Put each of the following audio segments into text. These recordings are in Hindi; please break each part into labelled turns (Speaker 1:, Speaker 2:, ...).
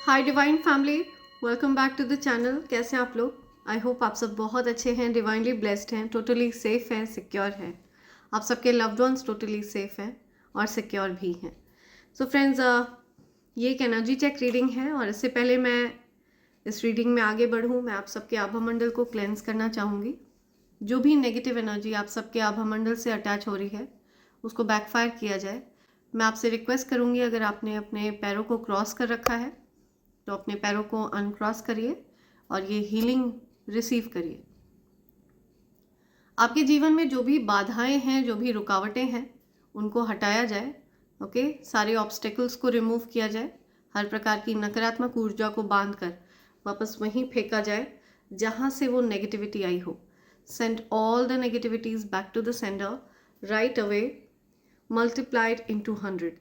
Speaker 1: Hi divine family, welcome back to the channel. कैसे हैं आप लोग? आई होप आप सब बहुत अच्छे हैं, डिवाइनली ब्लेस्ड हैं, टोटली सेफ हैं, सिक्योर हैं। आप सबके लव्ड वंस टोटली सेफ हैं और सिक्योर भी हैं। सो फ्रेंड्स, ये एक एनर्जी चेक रीडिंग है और इससे पहले मैं इस रीडिंग में आगे बढ़ूँ, मैं आप सबके आभा मंडल को क्लेंस करना चाहूँगी। जो भी नेगेटिव एनर्जी आप सबके आभा मंडल से अटैच हो रही है उसको बैकफायर किया जाए। मैं आपसे रिक्वेस्ट करूँगी, अगर आपने अपने पैरों को क्रॉस कर रखा है तो अपने पैरों को अनक्रॉस करिए और ये हीलिंग रिसीव करिए। आपके जीवन में जो भी बाधाएं हैं, जो भी रुकावटें हैं, उनको हटाया जाए। ओके, सारे ऑब्स्टेकल्स को रिमूव किया जाए। हर प्रकार की नकारात्मक ऊर्जा को बांधकर वापस वहीं फेंका जाए जहां से वो नेगेटिविटी आई हो। Send all the negativities back to the sender right away, multiplied into 100.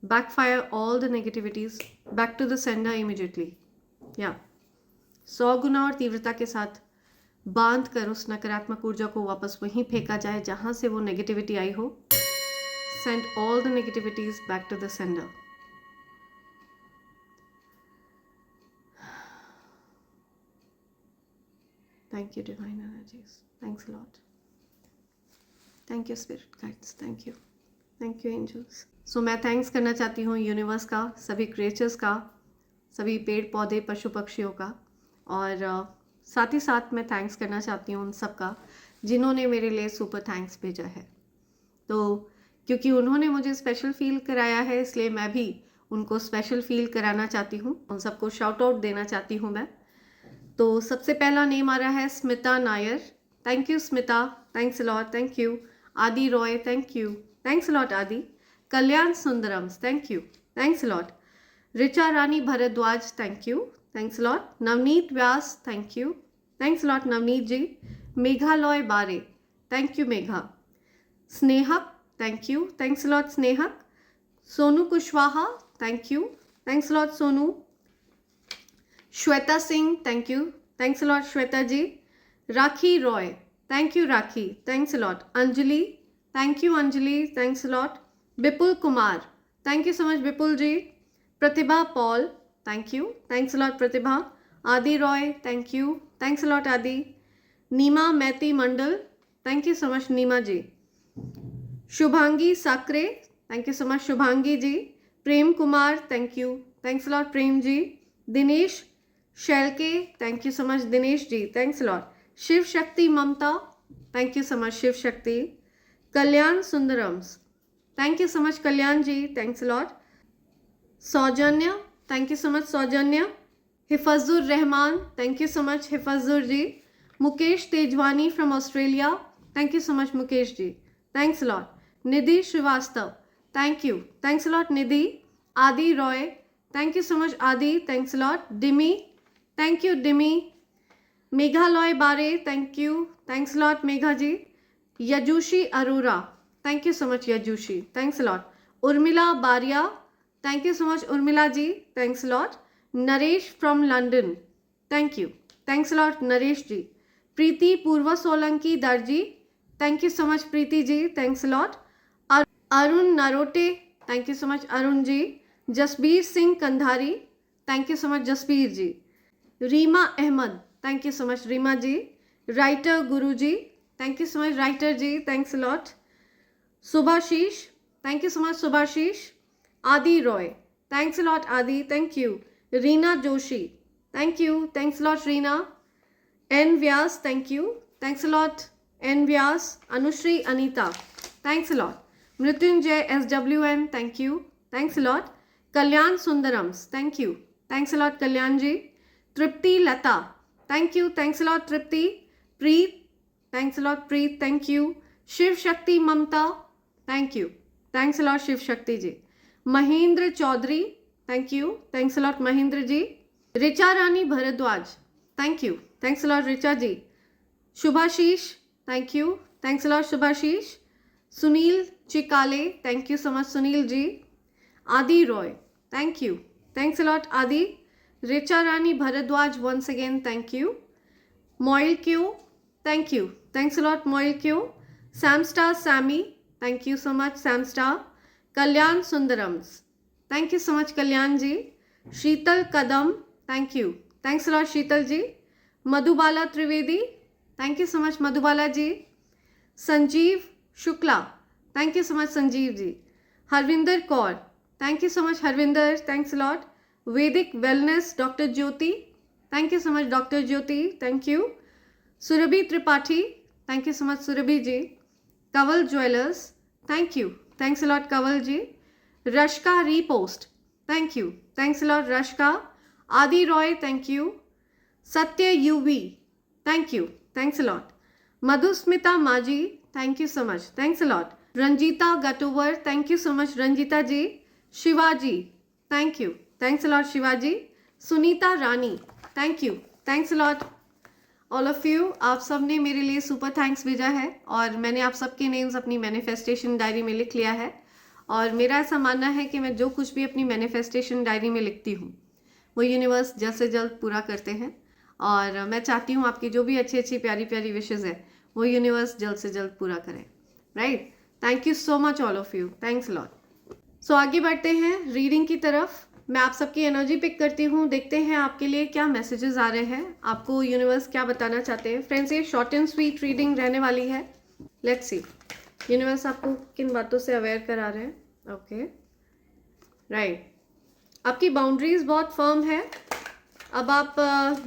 Speaker 1: Backfire all the negativities back to the sender immediately. या 100 गुना और तीव्रता के साथ बांध कर उस नकारात्मक ऊर्जा को वापस वहीं फेंका जाए जहां से वो नेगेटिविटी आई हो। Send all the negativities back to the sender. Thank you, divine energies. Thanks a lot. Thank you, spirit guides. Thank you. Thank you angels. So मैं थैंक्स करना चाहती हूँ यूनिवर्स का, सभी क्रिएचर्स का, सभी पेड़ पौधे पशु पक्षियों का, और साथ ही साथ मैं थैंक्स करना चाहती हूँ उन सब का जिन्होंने मेरे लिए सुपर थैंक्स भेजा है। तो क्योंकि उन्होंने मुझे स्पेशल फील कराया है, इसलिए मैं भी उनको स्पेशल फील कराना चाहती हूँ, उन सबको शाउट आउट देना चाहती हूँ मैं। तो सबसे पहला नेम आ रहा है Smita Nair. Thank you Smita, thanks a lot, thank you. Adi Roy, thank you, thanks a lot Adi. Kalyan Sundarams, thank you, thanks a lot. Richa Rani Bhardwaj, thank you, thanks a lot. Navneet Vyas, thank you, thanks a lot Navneet ji. Meghalaya बारे, thank you Megha. Snehak, thank you, thanks a lot Snehak. Sonu Kushwaha, thank you, thanks a lot Sonu. Shweta Singh, thank you, thanks a lot Shweta ji. Rakhi Roy, thank you Rakhi, thanks a lot. Anjali, thank you Anjali, thanks a lot. Vipul Kumar, thank you so much Vipul ji. Pratibha Paul, thank you, thanks a lot Pratibha. Adi Roy, thank you, thanks a lot Adi. Neema Maiti Mandal, thank you so much Neema ji. Shubhangi Sakre, thank you so much Shubhangi ji. Prem Kumar, thank you, thanks a lot Prem ji. Dinesh Shelke, thank you so much Dinesh ji, thanks a lot. Shiv Shakti Mamta, thank you so much Shiv Shakti. Kalyan Sundarams, thank you so much Kalyan ji, thanks a lot. Saujanya, thank you so much Saujanya. Hifzur Rahman, thank you so much Hifzur ji. Mukesh Tejwani from Australia, thank you so much Mukesh ji, thanks a lot. Nidhi Srivastava, thank you, thanks a lot Nidhi. Adi Roy, thank you so much Adi, thanks a lot. Dimi, thank you Dimi. Meghalaya बारे, thank you, thanks a lot Megha ji. Yajushi Arora, thank you so much Yajushi, thanks a lot. Urmila Baria, thank you so much Urmila ji, thanks a lot. Naresh from London, thank you, thanks a lot Naresh ji. Preeti Purv Solanki Darji, thank you so much Preeti ji, thanks a lot. Arun Narote, thank you so much Arun ji. Jasbir Singh Kandhari, thank you so much Jasbir ji. Reema Ahmed, thank you so much Reema ji. Writer Guru ji, thank you so much writer ji, thanks a lot. Subhashish, thank you so much Subhashish. Adi Roy, thanks a lot Adi, thank you. Reena Joshi, thank you, thanks a lot Reena. N Vyas, thank you, thanks a lot N Vyas. Anushree Anita, thanks a lot. Mrityunjay SWN, thank you, thanks a lot. Kalyan Sundarams, thank you, thanks a lot Kalyan ji. Tripti Lata, thank you, thanks a lot Tripti. Preet, thanks a lot Preet, thank you. Shiv Shakti Mamta, thank you, thanks a lot Shiv Shakti ji. Mahendra Chaudhary, thank you, thanks a lot Mahendra ji. Richa Rani Bhardwaj, thank you, thanks a lot Richa ji. Shubhashish, thank you, thanks a lot Shubhashish. Sunil Chikale, thank you so much Sunil ji. Adi Roy, thank you, thanks a lot Adi. Richa Rani Bhardwaj, once again thank you. Moil Q, thank you, thanks a lot Moil Q. Samstar Sammy, thank you so much Samstar. Kalyan Sundarams, thank you so much Kalyan ji. Sheetal Kadam, thank you, thanks lot Sheetal ji. Madhubala Trivedi, thank you so much Madhubala ji. Sanjeev Shukla, thank you so much Sanjeev ji. Harvinder Kaur, thank you so much Harvinder, thanks lot. Vedic Wellness doctor Jyoti, thank you so much doctor Jyoti, thank you. Surabhi Tripathi, thank you so much Surabhi ji. Kanwal jewellers, thank you, thanks lot Kanwal ji. Rashka repost, thank you, thanks lot Rashka. Adi Roy, thank you. Satya UV, thank you, thanks lot. Madhusmita Maji, thank you so much, thanks lot. Ranjita Gatovar, thank you so much Ranjita ji. Shivaji, thank you, thanks lot Shivaji. Sunita Rani, thank you, thanks lot all of you. आप सब ने मेरे लिए सुपर थैंक्स भेजा है और मैंने आप सबके नेम्स अपनी मैनिफेस्टेशन डायरी में लिख लिया है। और मेरा ऐसा मानना है कि मैं जो कुछ भी अपनी मैनिफेस्टेशन डायरी में लिखती हूँ वो यूनिवर्स जल्द से जल्द पूरा करते हैं। और मैं चाहती हूँ आपकी जो भी अच्छी अच्छी प्यारी प्यारी विशेज़ है वो यूनिवर्स जल्द से जल्द पूरा करें, right. Thank you so much all of you, thanks lot. So आगे बढ़ते हैं रीडिंग की तरफ। मैं आप सबकी एनर्जी पिक करती हूँ, देखते हैं आपके लिए क्या मैसेजेस आ रहे हैं, आपको यूनिवर्स क्या बताना चाहते हैं। फ्रेंड्स, ये शॉर्ट एंड स्वीट रीडिंग रहने वाली है। लेट्स सी यूनिवर्स आपको किन बातों से अवेयर करा रहे हैं। Okay, right. आपकी बाउंड्रीज बहुत फर्म है। अब आप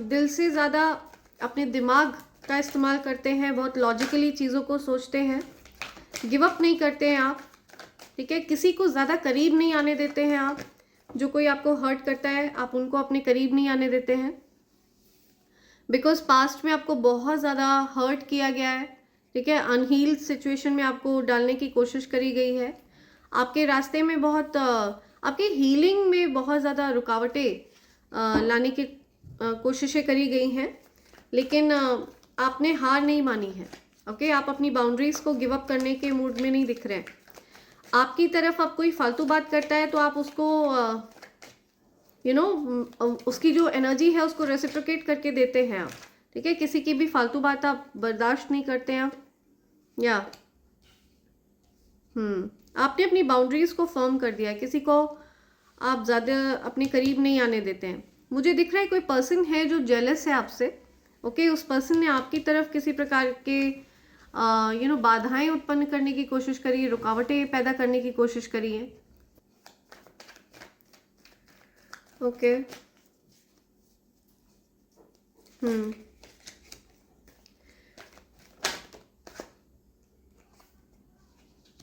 Speaker 1: दिल से ज़्यादा अपने दिमाग का इस्तेमाल करते हैं, बहुत लॉजिकली चीज़ों को सोचते हैं, गिव अप नहीं करते हैं आप, ठीक है। किसी को ज़्यादा करीब नहीं आने देते हैं आप। जो कोई आपको हर्ट करता है आप उनको अपने करीब नहीं आने देते हैं, बिकॉज पास्ट में आपको बहुत ज़्यादा हर्ट किया गया है, ठीक है। अनहील्ड सिचुएशन में आपको डालने की कोशिश करी गई है। आपके रास्ते में बहुत आपके हीलिंग में बहुत ज़्यादा रुकावटें लाने की कोशिशें करी गई हैं, लेकिन आपने हार नहीं मानी है। ओके, आप अपनी बाउंड्रीज को गिव अप करने के मूड में नहीं दिख रहे हैं। आपकी तरफ अब कोई फालतू बात करता है तो आप उसको उसकी जो एनर्जी है उसको रेसिप्रोकेट करके देते हैं आप, ठीक है। किसी की भी फालतू बात आप बर्दाश्त नहीं करते हैं आप, या आपने अपनी बाउंड्रीज को फर्म कर दिया है। किसी को आप ज़्यादा अपने करीब नहीं आने देते हैं। मुझे दिख रहा है कोई पर्सन है जो जेलस है आपसे। ओके, उस पर्सन ने आपकी तरफ किसी प्रकार के बाधाएं उत्पन्न करने की कोशिश करी है, रुकावटें पैदा करने की कोशिश करी है। ओके,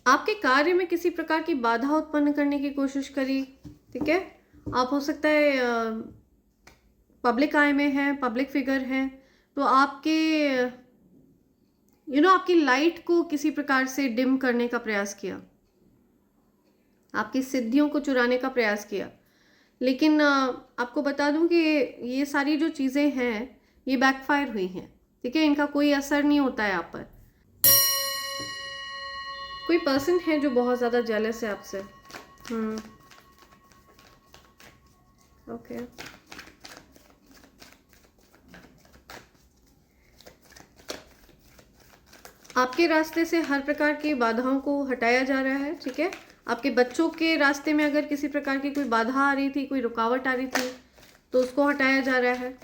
Speaker 1: आपके कार्य में किसी प्रकार की बाधा उत्पन्न करने की कोशिश करी, ठीक है। आप हो सकता है पब्लिक आई में हैं, पब्लिक फिगर हैं, तो आपके आपकी लाइट को किसी प्रकार से डिम करने का प्रयास किया, आपकी सिद्धियों को चुराने का प्रयास किया। लेकिन आपको बता दूं कि ये सारी जो चीज़ें हैं ये बैकफायर हुई हैं, ठीक है। इनका कोई असर नहीं होता है आप पर। कोई पर्सन है जो बहुत ज़्यादा जेलस है आपसे। ओके, आपके रास्ते से हर प्रकार की बाधाओं को हटाया जा रहा है, ठीक है। आपके बच्चों के रास्ते में अगर किसी प्रकार की कोई बाधा आ रही थी, कोई रुकावट आ रही थी, तो उसको हटाया जा रहा है।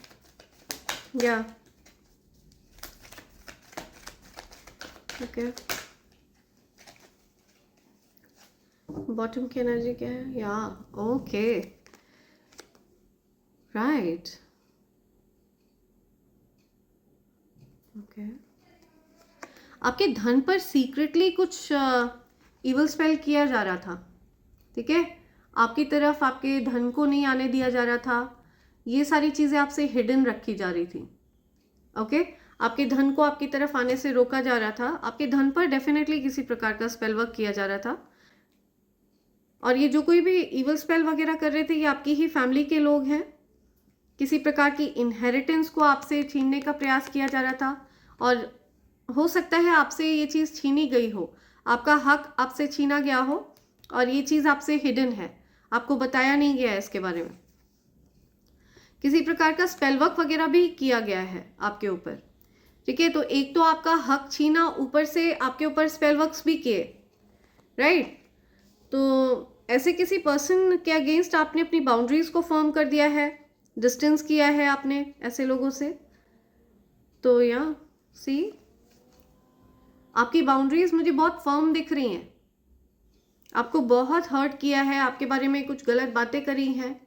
Speaker 1: या ओके, बॉटम की एनर्जी क्या है? या ओके, राइट, ओके। आपके धन पर सीक्रेटली कुछ इवल स्पेल किया जा रहा था, ठीक है। आपकी तरफ आपके धन को नहीं आने दिया जा रहा था। ये सारी चीज़ें आपसे हिडन रखी जा रही थी, ओके। आपके धन को आपकी तरफ आने से रोका जा रहा था। आपके धन पर डेफिनेटली किसी प्रकार का स्पेल वर्क किया जा रहा था। और ये जो कोई भी इवल स्पेल वगैरह कर रहे थे ये आपकी ही फैमिली के लोग हैं। किसी प्रकार की इनहेरिटेंस को आपसे छीनने का प्रयास किया जा रहा था, और हो सकता है आपसे ये चीज़ छीनी गई हो, आपका हक आपसे छीना गया हो और ये चीज़ आपसे हिडन है, आपको बताया नहीं गया है इसके बारे में। किसी प्रकार का स्पेल वर्क वगैरह भी किया गया है आपके ऊपर, ठीक है। तो एक तो आपका हक छीना, ऊपर से आपके ऊपर स्पेल वर्क्स भी किए, राइट। तो ऐसे किसी पर्सन के अगेंस्ट आपने अपनी बाउंड्रीज को फर्म कर दिया है, डिस्टेंस किया है आपने ऐसे लोगों से। तो या सी आपकी बाउंड्रीज मुझे बहुत फर्म दिख रही हैं, आपको बहुत हर्ट किया है, आपके बारे में कुछ गलत बातें करी हैं,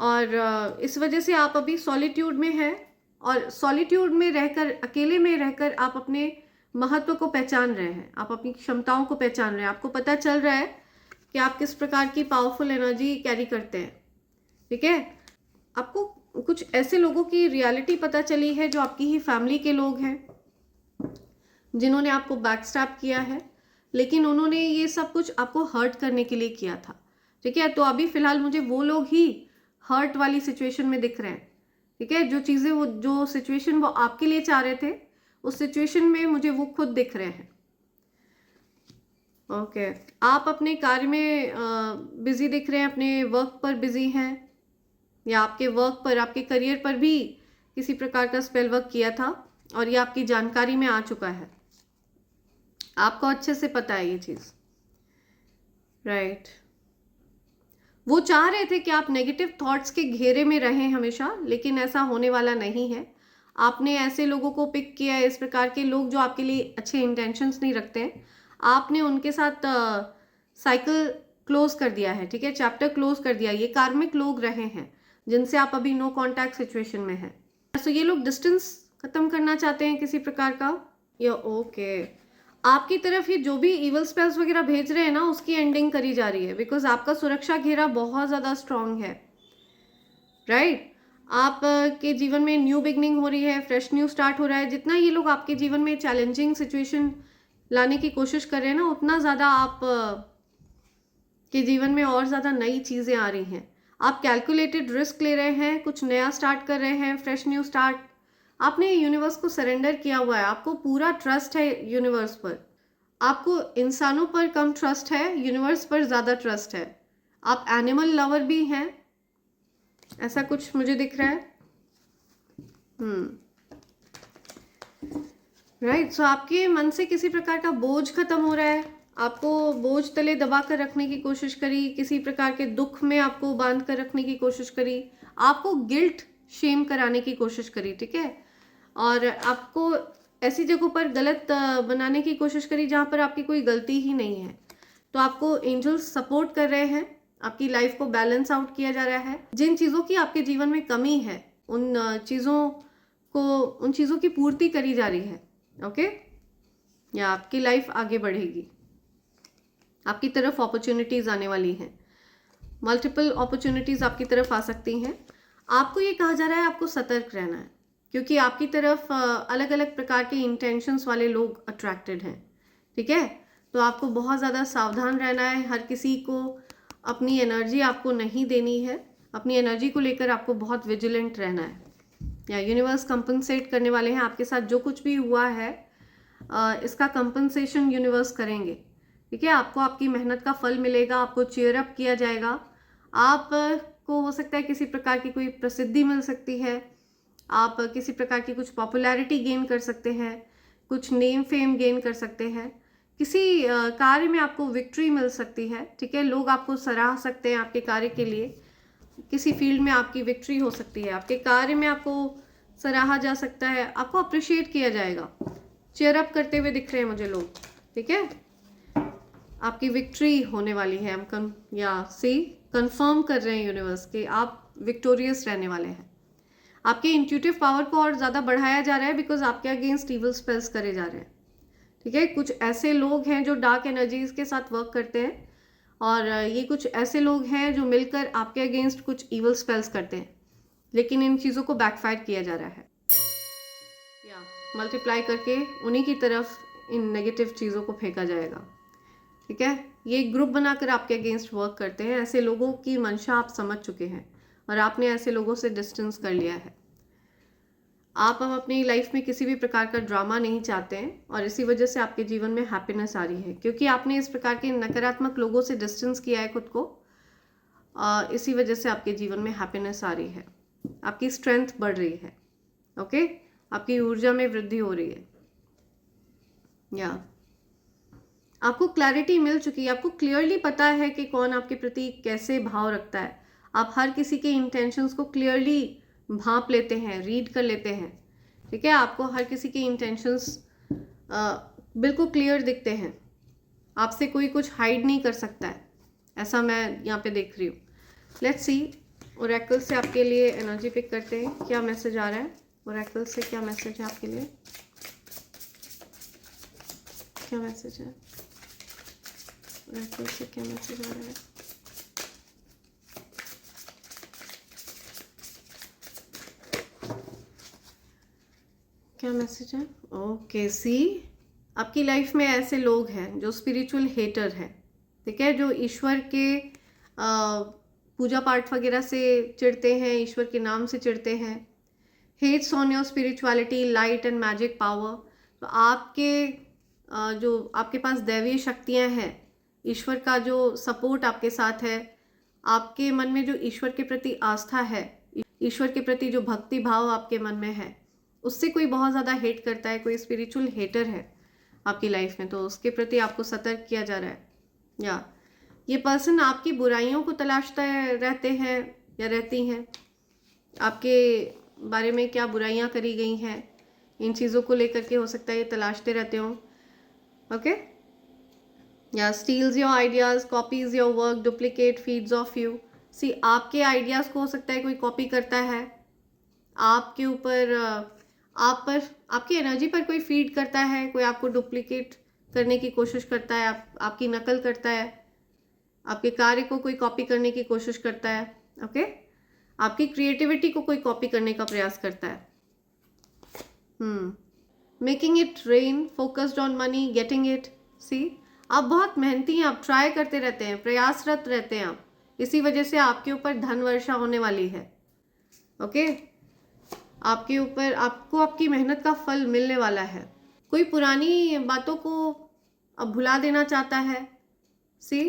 Speaker 1: और इस वजह से आप अभी सॉलिट्यूड में हैं, और सॉलिट्यूड में रहकर, अकेले में रहकर आप अपने महत्व को पहचान रहे हैं, आप अपनी क्षमताओं को पहचान रहे हैं। आपको पता चल रहा है कि आप किस प्रकार की पावरफुल एनर्जी कैरी करते हैं, ठीक है। आपको कुछ ऐसे लोगों की रियलिटी पता चली है जो आपकी ही फैमिली के लोग हैं, जिन्होंने आपको बैकस्टैप किया है, लेकिन उन्होंने ये सब कुछ आपको हर्ट करने के लिए किया था, ठीक है। तो अभी फिलहाल मुझे वो लोग ही हर्ट वाली सिचुएशन में दिख रहे हैं, ठीक है। जो चीज़ें, वो जो सिचुएशन वो आपके लिए चाह रहे थे, उस सिचुएशन में मुझे वो खुद दिख रहे हैं। ओके, आप अपने कार्य में बिजी दिख रहे हैं, अपने वर्क पर बिजी हैं, या आपके वर्क पर, आपके करियर पर भी किसी प्रकार का स्पेल वर्क किया था, और ये आपकी जानकारी में आ चुका है, आपको अच्छे से पता है ये चीज़, राइट। वो चाह रहे थे कि आप नेगेटिव थॉट्स के घेरे में रहें हमेशा, लेकिन ऐसा होने वाला नहीं है। आपने ऐसे लोगों को पिक किया है, इस प्रकार के लोग जो आपके लिए अच्छे इंटेंशंस नहीं रखते हैं, आपने उनके साथ साइकिल क्लोज कर दिया है, ठीक है, चैप्टर क्लोज कर दिया। ये कार्मिक लोग रहे हैं जिनसे आप अभी नो कॉन्टैक्ट सिचुएशन में हैं। तो ये लोग डिस्टेंस खत्म करना चाहते हैं किसी प्रकार का, या ओके, आपकी तरफ ये जो भी इवल स्पेल्स वगैरह भेज रहे हैं ना, उसकी एंडिंग करी जा रही है, बिकॉज आपका सुरक्षा घेरा बहुत ज़्यादा स्ट्रांग है, राइट। आप के जीवन में न्यू बिगनिंग हो रही है, फ्रेश न्यू स्टार्ट हो रहा है। जितना ये लोग आपके जीवन में चैलेंजिंग सिचुएशन लाने की कोशिश कर रहे हैं ना, उतना ज़्यादा आप के जीवन में और ज़्यादा नई चीज़ें आ रही हैं। आप कैलकुलेटेड रिस्क ले रहे हैं, कुछ नया स्टार्ट कर रहे हैं, फ्रेश न्यू स्टार्ट। आपने यूनिवर्स को सरेंडर किया हुआ है, आपको पूरा ट्रस्ट है यूनिवर्स पर। आपको इंसानों पर कम ट्रस्ट है, यूनिवर्स पर ज़्यादा ट्रस्ट है। आप एनिमल लवर भी हैं, ऐसा कुछ मुझे दिख रहा है। राइट, सो आपके मन से किसी प्रकार का बोझ खत्म हो रहा है, आपको बोझ तले दबा कर रखने की कोशिश करी, किसी प्रकार के दुख में आपको बांध कर रखने की कोशिश करी, आपको गिल्ट शेम कराने की कोशिश करी, ठीक है, और आपको ऐसी जगहों पर गलत बनाने की कोशिश करी जहाँ पर आपकी कोई गलती ही नहीं है। तो आपको एंजल्स सपोर्ट कर रहे हैं, आपकी लाइफ को बैलेंस आउट किया जा रहा है। जिन चीज़ों की आपके जीवन में कमी है, उन चीज़ों की पूर्ति करी जा रही है, ओके, या आपकी लाइफ आगे बढ़ेगी, आपकी तरफ अपॉर्चुनिटीज़ आने वाली हैं, मल्टीपल अपॉर्चुनिटीज़ आपकी तरफ आ सकती हैं। आपको ये कहा जा रहा है आपको सतर्क रहना है, क्योंकि आपकी तरफ अलग अलग प्रकार के इंटेंशंस वाले लोग अट्रैक्टेड हैं, ठीक है। तो आपको बहुत ज़्यादा सावधान रहना है, हर किसी को अपनी एनर्जी आपको नहीं देनी है, अपनी एनर्जी को लेकर आपको बहुत विजिलेंट रहना है, या यूनिवर्स कंपनसेट करने वाले हैं आपके साथ। जो कुछ भी हुआ है इसका कंपनसेशन यूनिवर्स करेंगे, ठीक है। आपको आपकी मेहनत का फल मिलेगा, आपको चीयर अप किया जाएगा, आपको हो सकता है किसी प्रकार की कोई प्रसिद्धि मिल सकती है, आप किसी प्रकार की कुछ पॉपुलैरिटी गेन कर सकते हैं, कुछ नेम फेम गेन कर सकते हैं, किसी कार्य में आपको विक्ट्री मिल सकती है, ठीक है। लोग आपको सराह सकते हैं आपके कार्य के लिए, किसी फील्ड में आपकी विक्ट्री हो सकती है, आपके कार्य में आपको सराहा जा सकता है, आपको अप्रिशिएट किया जाएगा, चेयर अप करते हुए दिख रहे हैं मुझे लोग, ठीक है। आपकी विक्ट्री होने वाली है, हम कंफर्म कर रहे हैं यूनिवर्स के आप विक्टोरियस रहने वाले हैं। आपके इंट्यूटिव पावर को और ज़्यादा बढ़ाया जा रहा है, बिकॉज आपके अगेंस्ट इवल स्पेल्स करे जा रहे हैं, ठीक है। कुछ ऐसे लोग हैं जो डार्क एनर्जीज के साथ वर्क करते हैं, और ये कुछ ऐसे लोग हैं जो मिलकर आपके अगेंस्ट कुछ इवल स्पेल्स करते हैं, लेकिन इन चीज़ों को बैकफायर किया जा रहा है, या मल्टीप्लाई करके उन्हीं की तरफ इन नेगेटिव चीज़ों को फेंका जाएगा, ठीक है। ये ग्रुप बनाकर आपके अगेंस्ट वर्क करते हैं। ऐसे लोगों की मंशा आप समझ चुके हैं, और आपने ऐसे लोगों से डिस्टेंस कर लिया है। आप अब अपनी लाइफ में किसी भी प्रकार का ड्रामा नहीं चाहते हैं, और इसी वजह से आपके जीवन में हैप्पीनेस आ रही है, क्योंकि आपने इस प्रकार के नकारात्मक लोगों से डिस्टेंस किया है खुद को। इसी वजह से आपके जीवन में हैप्पीनेस आ रही है, आपकी स्ट्रेंथ बढ़ रही है, ओके, आपकी ऊर्जा में वृद्धि हो रही है, या आपको क्लैरिटी मिल चुकी है, आपको क्लियरली पता है कि कौन आपके प्रति कैसे भाव रखता है। आप हर किसी के इंटेंशंस को क्लियरली भांप लेते हैं, रीड कर लेते हैं, ठीक है। आपको हर किसी के इंटेंशंस बिल्कुल क्लियर दिखते हैं, आपसे कोई कुछ हाइड नहीं कर सकता है, ऐसा मैं यहाँ पे देख रही हूँ। लेट्स सी, ओरेकल से आपके लिए एनर्जी पिक करते हैं, क्या मैसेज आ रहा है ओरेकल से, क्या मैसेज है आपके लिए, क्या मैसेज है ओरेकल से, क्या मैसेज आ रहा है। क्या मैसेज है? ओके, सी आपकी लाइफ में ऐसे लोग हैं जो स्पिरिचुअल हेटर हैं, ठीक है, जो ईश्वर के पूजा पाठ वगैरह से चिढ़ते हैं, ईश्वर के नाम से चिढ़ते हैं। Hates on your spirituality, light and magic power. तो आपके जो आपके पास दैवीय शक्तियां हैं, ईश्वर का जो सपोर्ट आपके साथ है, आपके मन में जो ईश्वर के प्रति आस्था है, ईश्वर के प्रति जो भक्ति भाव आपके मन में है, उससे कोई बहुत ज़्यादा हेट करता है, कोई स्पिरिचुअल हेटर है आपकी लाइफ में, तो उसके प्रति आपको सतर्क किया जा रहा है। या ये पर्सन आपकी बुराइयों को तलाशता रहते हैं या रहती हैं, आपके बारे में क्या बुराइयां करी गई हैं, इन चीज़ों को लेकर के हो सकता है ये तलाशते रहते हो। ओके, या steals your ideas, copies your work, duplicate, feeds off you. See आपके आइडियाज़ को हो सकता है कोई कॉपी करता है, आपके ऊपर आप पर, आपकी एनर्जी पर कोई फीड करता है, कोई आपको डुप्लीकेट करने की कोशिश करता है, आपकी नकल करता है, आपके कार्य को कोई कॉपी करने की कोशिश करता है। ओके, आपकी क्रिएटिविटी को कोई कॉपी करने का प्रयास करता है। Making it rain, focused on money, getting it. See आप बहुत मेहनती हैं, आप ट्राई करते रहते हैं, प्रयासरत रहते हैं आप, इसी वजह से आपके ऊपर धन वर्षा होने वाली है। ओके, आपके ऊपर, आपको आपकी मेहनत का फल मिलने वाला है। कोई पुरानी बातों को अब भुला देना चाहता है। सी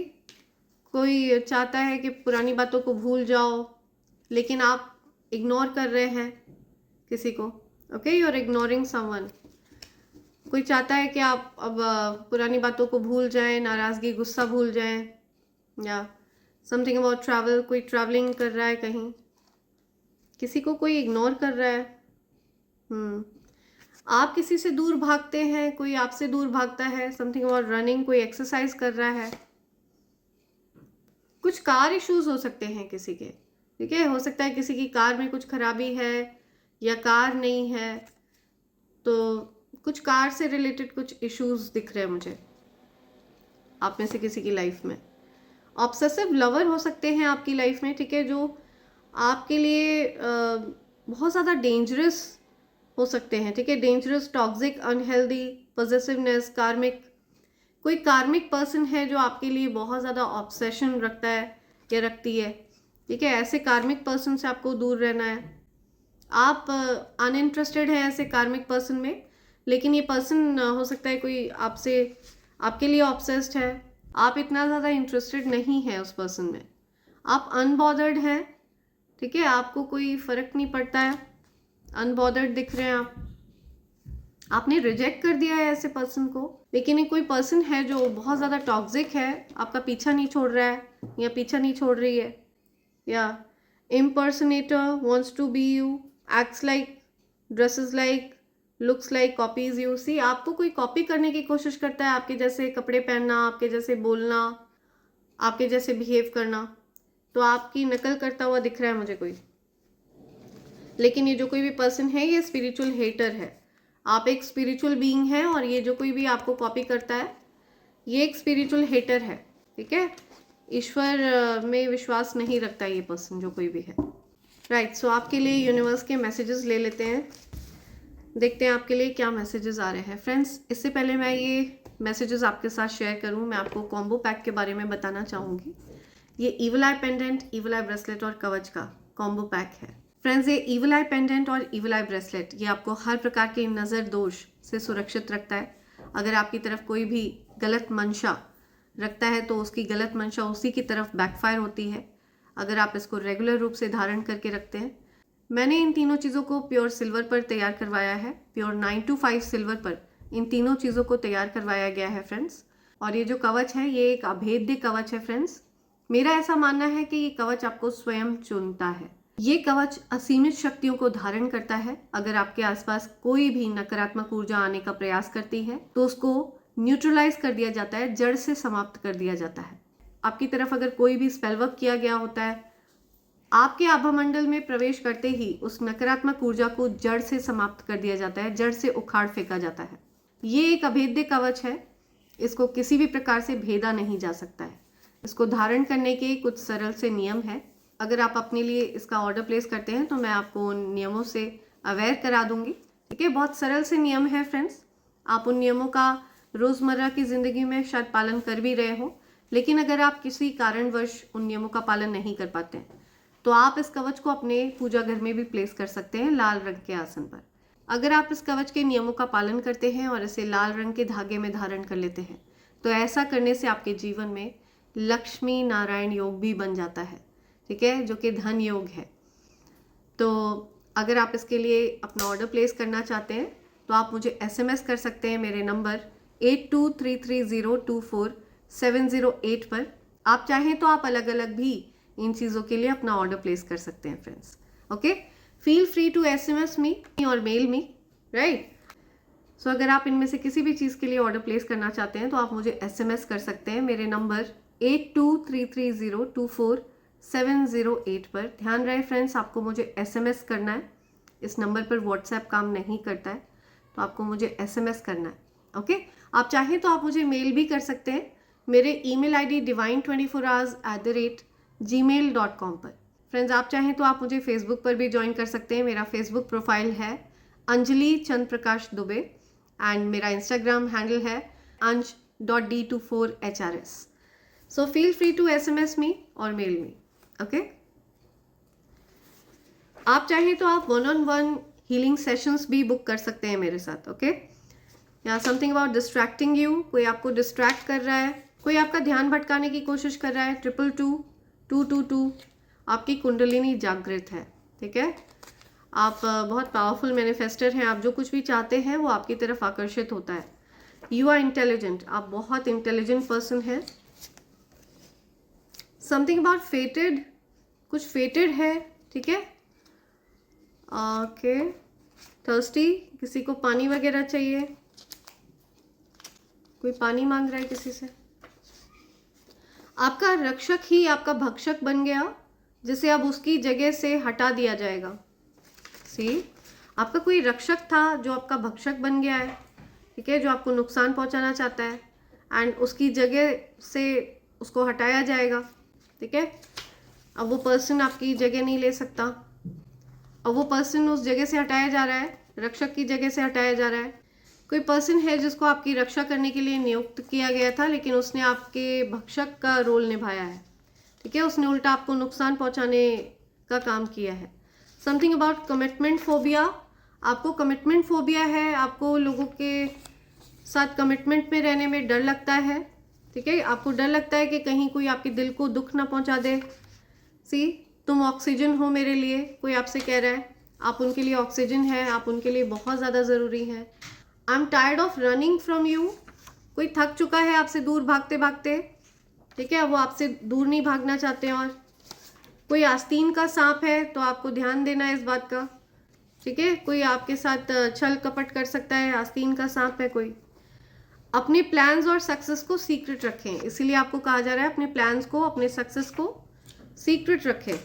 Speaker 1: कोई चाहता है कि पुरानी बातों को भूल जाओ, लेकिन आप इग्नोर कर रहे हैं किसी को। Okay, you are ignoring someone. कोई चाहता है कि आप अब पुरानी बातों को भूल जाएं, नाराज़गी, गुस्सा भूल जाएं, या समथिंग अबाउट ट्रैवल, कोई ट्रैवलिंग कर रहा है कहीं, किसी को कोई इग्नोर कर रहा है। आप किसी से दूर भागते हैं, कोई आपसे दूर भागता है। समथिंग अबाउट रनिंग, कोई एक्सरसाइज कर रहा है। कुछ कार इश्यूज हो सकते हैं किसी के, ठीक है, हो सकता है किसी की कार में कुछ खराबी है या कार नहीं है, तो कुछ कार से रिलेटेड कुछ इश्यूज दिख रहे हैं मुझे आप में से किसी की लाइफ में। ऑब्सेसिव लवर हो सकते हैं आपकी लाइफ में, ठीक है, जो आपके लिए बहुत ज़्यादा डेंजरस हो सकते हैं, ठीक है, डेंजरस, टॉक्सिक, अनहेल्दी, पॉजिटिवनेस, कार्मिक। कोई कार्मिक पर्सन है जो आपके लिए बहुत ज़्यादा ऑब्सेशन रखता है या रखती है, ठीक है, ऐसे कार्मिक पर्सन से आपको दूर रहना है। आप अनइंटरेस्टेड हैं ऐसे कार्मिक पर्सन में, लेकिन ये पर्सन हो सकता है कोई आपसे, आपके लिए ऑब्सेस्ड है, आप इतना ज़्यादा इंटरेस्टेड नहीं है उस पर्सन में, आप अनबॉदर्ड हैं, ठीक है, आपको कोई फ़र्क नहीं पड़ता है, अनबॉदर्ड दिख रहे हैं आप, आपने रिजेक्ट कर दिया है ऐसे पर्सन को। लेकिन ये कोई पर्सन है जो बहुत ज़्यादा टॉक्सिक है, आपका पीछा नहीं छोड़ रहा है या पीछा नहीं छोड़ रही है, या impersonator, wants to be you, acts like, dresses like, looks like, copies you। सी आपको कोई कॉपी करने की कोशिश करता है, आपके जैसे कपड़े पहनना, आपके जैसे बोलना, आपके जैसे बिहेव करना, तो आपकी नकल करता हुआ दिख रहा है मुझे कोई। लेकिन ये जो कोई भी पर्सन है ये स्पिरिचुअल हेटर है, आप एक स्पिरिचुअल बीइंग हैं, और ये जो कोई भी आपको कॉपी करता है ये एक स्पिरिचुअल हेटर है, ठीक है, ईश्वर में विश्वास नहीं रखता ये पर्सन जो कोई भी है। राइट, सो आपके लिए यूनिवर्स के मैसेजेस ले लेते हैं, देखते हैं आपके लिए क्या मैसेजेस आ रहे हैं। फ्रेंड्स, इससे पहले मैं ये मैसेजेस आपके साथ शेयर करूं, मैं आपको कॉम्बो पैक के बारे में बताना चाहूँगी। ये इविल आई पेंडेंट, इविल आई ब्रेसलेट और कवच का कॉम्बो पैक है। फ्रेंड्स, ये इविल आई पेंडेंट और इविल आई ब्रेसलेट ये आपको हर प्रकार के नज़र दोष से सुरक्षित रखता है। अगर आपकी तरफ कोई भी गलत मंशा रखता है तो उसकी गलत मंशा उसी की तरफ बैकफायर होती है, अगर आप इसको रेगुलर रूप से धारण करके रखते हैं। मैंने इन तीनों चीज़ों को प्योर सिल्वर पर तैयार करवाया है, प्योर 925 सिल्वर पर इन तीनों चीज़ों को तैयार करवाया गया है फ्रेंड्स। और ये जो कवच है ये एक अभेद्य कवच है फ्रेंड्स। मेरा ऐसा मानना है कि ये कवच आपको स्वयं चुनता है। ये कवच असीमित शक्तियों को धारण करता है। अगर आपके आसपास कोई भी नकारात्मक ऊर्जा आने का प्रयास करती है तो उसको न्यूट्रलाइज कर दिया जाता है, जड़ से समाप्त कर दिया जाता है। आपकी तरफ अगर कोई भी स्पेल वर्क किया गया होता है, आपके आभामंडल में प्रवेश करते ही उस नकारात्मक ऊर्जा को जड़ से समाप्त कर दिया जाता है, जड़ से उखाड़ फेंका जाता है। ये एक अभेद्य कवच है, इसको किसी भी प्रकार से भेदा नहीं जा सकता है। इसको धारण करने के कुछ सरल से नियम है। अगर आप अपने लिए इसका ऑर्डर प्लेस करते हैं तो मैं आपको उन नियमों से अवेयर करा दूंगी। ठीक है, बहुत सरल से नियम है फ्रेंड्स। आप उन नियमों का रोज़मर्रा की ज़िंदगी में शायद पालन कर भी रहे हो, लेकिन अगर आप किसी कारणवश उन नियमों का पालन नहीं कर पाते हैं तो आप इस कवच को अपने पूजा घर में भी प्लेस कर सकते हैं, लाल रंग के आसन पर। अगर आप इस कवच के नियमों का पालन करते हैं और इसे लाल रंग के धागे में धारण कर लेते हैं तो ऐसा करने से आपके जीवन में लक्ष्मी नारायण योग भी बन जाता है। ठीक है, जो कि धन योग है। तो अगर आप इसके लिए अपना ऑर्डर प्लेस करना चाहते हैं तो आप मुझे SMS कर सकते हैं मेरे नंबर 8233024708 पर। आप चाहें तो आप अलग अलग भी इन चीज़ों के लिए अपना ऑर्डर प्लेस कर सकते हैं friends. Okay, feel free to SMS me और मेल मी, राइट। सो अगर आप इनमें से किसी भी चीज़ के लिए ऑर्डर प्लेस करना चाहते हैं तो आप मुझे SMS कर सकते हैं मेरे नंबर 8233024708 पर। ध्यान रहे फ्रेंड्स, आपको मुझे SMS करना है। इस नंबर पर WhatsApp काम नहीं करता है, तो आपको मुझे SMS करना है। ओके, आप चाहें तो आप मुझे मेल भी कर सकते हैं मेरे email ID divine24hours@gmail.com पर। फ्रेंड्स, आप चाहें तो आप मुझे फेसबुक पर भी ज्वाइन कर सकते हैं। मेरा फेसबुक प्रोफाइल है अंजलि चंद्र प्रकाश दुबे एंड मेरा इंस्टाग्राम हैंडल है anj.d24hrs। So feel free to SMS me और मेल मी। ओके, आप चाहें तो आप 1-on-1 हीलिंग सेशंस भी बुक कर सकते हैं मेरे साथ। ओके, या समथिंग अबाउट डिस्ट्रैक्टिंग यू, कोई आपको डिस्ट्रैक्ट कर रहा है, कोई आपका ध्यान भटकाने की कोशिश कर रहा है, 222-222 आपकी कुंडलिनी जागृत है। ठीक है, आप बहुत पावरफुल मैनिफेस्टर हैं। आप जो कुछ भी चाहते हैं वो आपकी तरफ आकर्षित होता है। यू आर इंटेलिजेंट, आप बहुत इंटेलिजेंट पर्सन हैं। समथिंग अबाउट फेटेड, कुछ फेटेड है। ठीक है, ओके, थर्स्टी, किसी को पानी वगैरह चाहिए, कोई पानी मांग रहा है किसी से। आपका रक्षक ही आपका भक्षक बन गया, जिसे अब उसकी जगह से हटा दिया जाएगा। सी, आपका कोई रक्षक था जो आपका भक्षक बन गया है। ठीक है, जो आपको नुकसान पहुंचाना चाहता है एंड उसकी जगह से उसको हटाया जाएगा। ठीक है, अब वो पर्सन आपकी जगह नहीं ले सकता। अब वो पर्सन उस जगह से हटाया जा रहा है, रक्षक की जगह से हटाया जा रहा है। कोई पर्सन है जिसको आपकी रक्षा करने के लिए नियुक्त किया गया था, लेकिन उसने आपके भक्षक का रोल निभाया है। ठीक है, उसने उल्टा आपको नुकसान पहुंचाने का काम किया है। समथिंग अबाउट कमिटमेंट फोबिया, आपको कमिटमेंट फोबिया है, आपको लोगों के साथ कमिटमेंट में रहने में डर लगता है। ठीक है, आपको डर लगता है कि कहीं कोई आपके दिल को दुख ना पहुंचा दे। सी, तुम ऑक्सीजन हो मेरे लिए, कोई आपसे कह रहा है, आप उनके लिए ऑक्सीजन है, आप उनके लिए बहुत ज़्यादा ज़रूरी है। I am tired of running from you, कोई थक चुका है आपसे दूर भागते भागते। ठीक है, वो आपसे दूर नहीं भागना चाहते। और कोई आस्तीन का सांप है तो आपको ध्यान देना है इस बात का। ठीक है, कोई आपके साथ छल कपट कर सकता है, आस्तीन का सांप है कोई। अपने प्लान्स और सक्सेस को सीक्रेट रखें, इसीलिए आपको कहा जा रहा है अपने प्लान्स को, अपने सक्सेस को सीक्रेट रखें।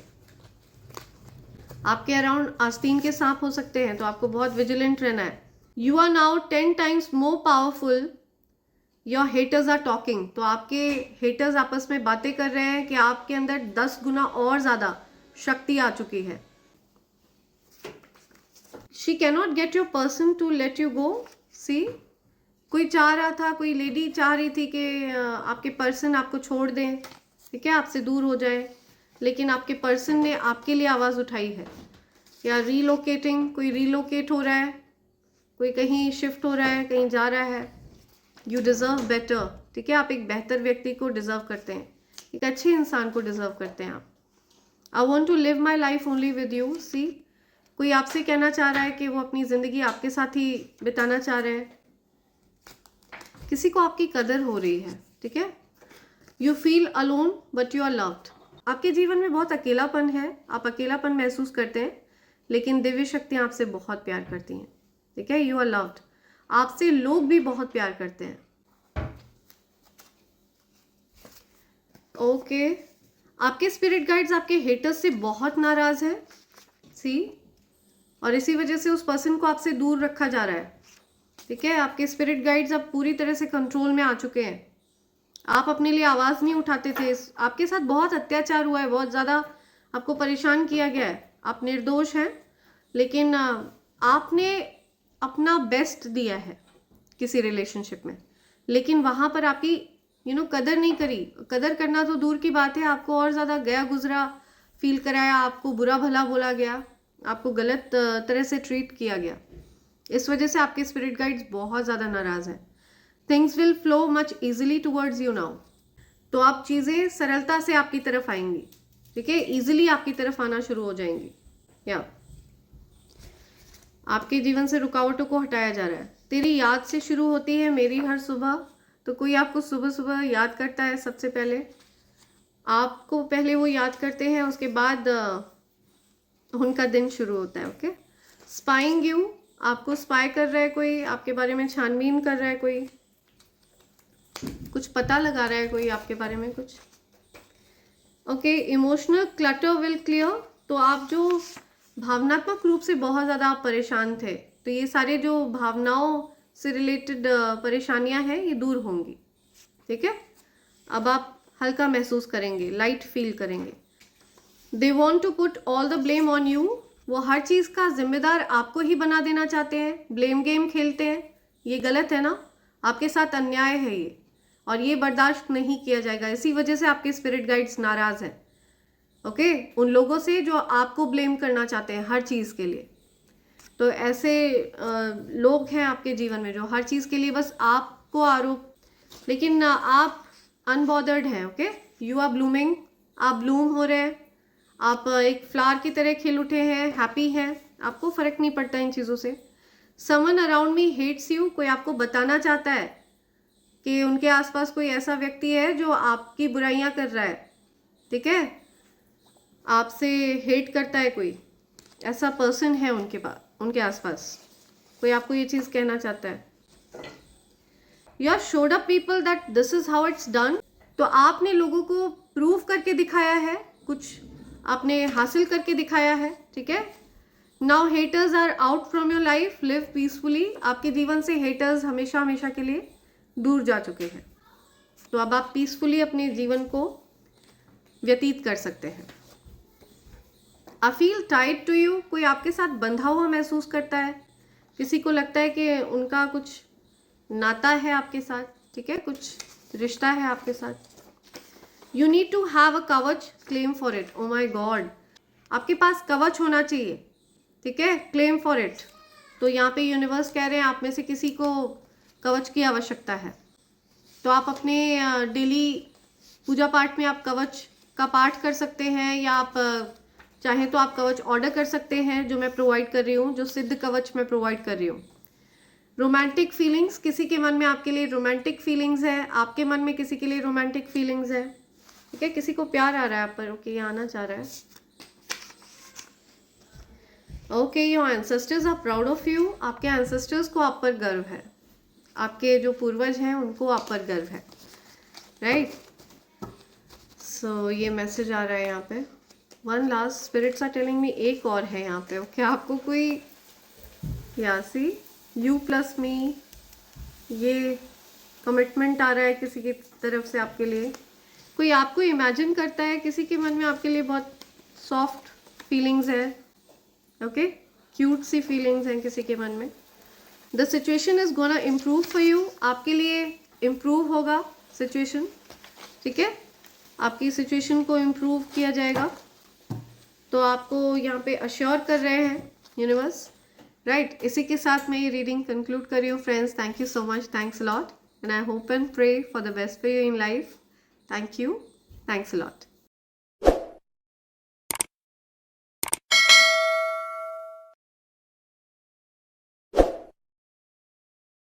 Speaker 1: आपके अराउंड आस्तीन के सांप हो सकते हैं, तो आपको बहुत विजिलेंट रहना है। You are now 10 times more powerful, your haters are talking, तो आपके हेटर्स आपस में बातें कर रहे हैं कि आपके अंदर 10 गुना और ज़्यादा शक्ति आ चुकी है। She cannot get your person to let you go. See, कोई चाह रहा था, कोई लेडी चाह रही थी कि आपके पर्सन आपको छोड़ दें। ठीक है, आपसे दूर हो जाए, लेकिन आपके पर्सन ने आपके लिए आवाज़ उठाई है। या रीलोकेटिंग, कोई रीलोकेट हो रहा है, कोई कहीं शिफ्ट हो रहा है, कहीं जा रहा है। You deserve better. ठीक है, आप एक बेहतर व्यक्ति को डिज़र्व करते हैं, एक अच्छे इंसान को डिज़र्व करते हैं आप। I want to live my life only with you. See, कोई आपसे कहना चाह रहा है कि वो अपनी ज़िंदगी आपके साथ ही बिताना चाह रहे हैं। किसी को आपकी कदर हो रही है। ठीक है। You feel alone but you are loved. आपके जीवन में बहुत अकेलापन है, आप अकेलापन महसूस करते हैं, लेकिन दिव्य शक्तियाँ आपसे बहुत प्यार करती हैं, ठीक है। यू आर लव्ड, आपसे लोग भी बहुत प्यार करते हैं। ओके आपके स्पिरिट गाइड्स आपके हेटर्स से बहुत नाराज है, सी, और इसी वजह से उस पर्सन को आपसे दूर रखा जा रहा है, ठीक है। आपके स्पिरिट गाइड्स अब पूरी तरह से कंट्रोल में आ चुके हैं। आप अपने लिए आवाज़ नहीं उठाते थे, आपके साथ बहुत अत्याचार हुआ है, बहुत ज़्यादा आपको परेशान किया गया है, आप निर्दोष हैं, लेकिन आपने अपना बेस्ट दिया है किसी रिलेशनशिप में, लेकिन वहाँ पर आपकी कदर नहीं करी। कदर करना तो दूर की बात है, आपको और ज़्यादा गया गुजरा फील कराया, आपको बुरा भला बोला गया, आपको गलत तरह से ट्रीट किया गया। इस वजह से आपके स्पिरिट गाइड्स बहुत ज़्यादा नाराज़ हैं। Things will flow much easily towards you now. तो आप चीज़ें सरलता से आपकी तरफ आएंगी, ठीक है, ईजिली आपकी तरफ आना शुरू हो जाएंगी। या आपके जीवन से रुकावटों को हटाया जा रहा है। तेरी याद से शुरू होती है मेरी हर सुबह। तो कोई आपको सुबह सुबह याद करता है, सबसे पहले आपको पहले वो याद करते हैं, उसके बाद उनका दिन शुरू होता है। ओके स्पाइंग यू, आपको स्पाई कर रहा है कोई, आपके बारे में छानबीन कर रहा है कोई, कुछ पता लगा रहा है कोई आपके बारे में कुछ। Okay emotional clutter will clear. तो आप जो भावनात्मक रूप से बहुत ज़्यादा आप परेशान थे, तो ये सारे जो भावनाओं से रिलेटेड परेशानियां हैं ये दूर होंगी, ठीक है। अब आप हल्का महसूस करेंगे, लाइट फील करेंगे। They want to put all the blame on you. वो हर चीज़ का जिम्मेदार आपको ही बना देना चाहते हैं, ब्लेम गेम खेलते हैं। ये गलत है ना, आपके साथ अन्याय है ये, और ये बर्दाश्त नहीं किया जाएगा। इसी वजह से आपके स्पिरिट गाइड्स नाराज़ हैं, ओके, उन लोगों से जो आपको ब्लेम करना चाहते हैं हर चीज़ के लिए। तो ऐसे लोग हैं आपके जीवन में जो हर चीज़ के लिए बस आपको आरोप, लेकिन आप अनबॉदर्ड हैं, ओके। यू आर ब्लूमिंग, आप ब्लूम हो रहे हैं, आप एक फ्लावर की तरह खिल उठे हैं, हैप्पी हैं, आपको फ़र्क नहीं पड़ता इन चीज़ों से। Someone around me hates you. कोई आपको बताना चाहता है कि उनके आसपास कोई ऐसा व्यक्ति है जो आपकी बुराइयां कर रहा है, ठीक है, आपसे हेट करता है, कोई ऐसा पर्सन है उनके पास, उनके आसपास कोई आपको ये चीज़ कहना चाहता है। You are showed up people that this is how it's done. तो आपने लोगों को प्रूव करके दिखाया है, कुछ आपने हासिल करके दिखाया है, ठीक है। Now haters are out from your life, live peacefully. आपके जीवन से हेटर्स हमेशा हमेशा के लिए दूर जा चुके हैं, तो अब आप पीसफुली अपने जीवन को व्यतीत कर सकते हैं। I feel tied to you. कोई आपके साथ बंधा हुआ महसूस करता है, किसी को लगता है कि उनका कुछ नाता है आपके साथ, ठीक है, कुछ रिश्ता है आपके साथ। You need to have a kavach, claim for it. Oh my God, आपके पास कवच होना चाहिए, ठीक है, क्लेम फॉर इट। तो यहाँ पे यूनिवर्स कह रहे हैं आप में से किसी को कवच की आवश्यकता है, तो आप अपने डेली पूजा पाठ में आप कवच का पाठ कर सकते हैं, या आप चाहें तो आप कवच ऑर्डर कर सकते हैं जो मैं प्रोवाइड कर रही हूँ, जो सिद्ध कवच मैं प्रोवाइड कर रही हूँ। रोमांटिक फीलिंग्स, किसी के मन में आपके लिए रोमांटिक फीलिंग्स है, आपके मन में किसी के लिए रोमांटिक फीलिंग्स है, ठीक है, किसी को प्यार आ रहा है आप पर, ओके, ये आना चाह रहा है। Okay your ancestors are proud of you. आपके एंसेस्टर्स को आप पर गर्व है, आपके जो पूर्वज हैं उनको आप पर गर्व है, राइट। सो ये मैसेज आ रहा है यहाँ पे। One last, spirits are telling me, एक और है यहाँ पे, ओके। आपको कोई सी यू प्लस मी, ये कमिटमेंट आ रहा है किसी की तरफ से आपके लिए। कोई आपको इमेजिन करता है, किसी के मन में आपके लिए बहुत सॉफ्ट फीलिंग्स है, ओके, क्यूट सी फीलिंग्स हैं किसी के मन में। The situation is gonna improve for you. आपके लिए इम्प्रूव होगा सिचुएशन, ठीक है, आपकी सिचुएशन को इम्प्रूव किया जाएगा। तो आपको यहाँ पे अश्योर कर रहे हैं यूनिवर्स, राइट। इसी के साथ मैं ये रीडिंग कंक्लूड कर रही हूँ friends. Thank you so much, thanks a lot, and I hope and pray for the best for you in life. Thank you, thanks a lot.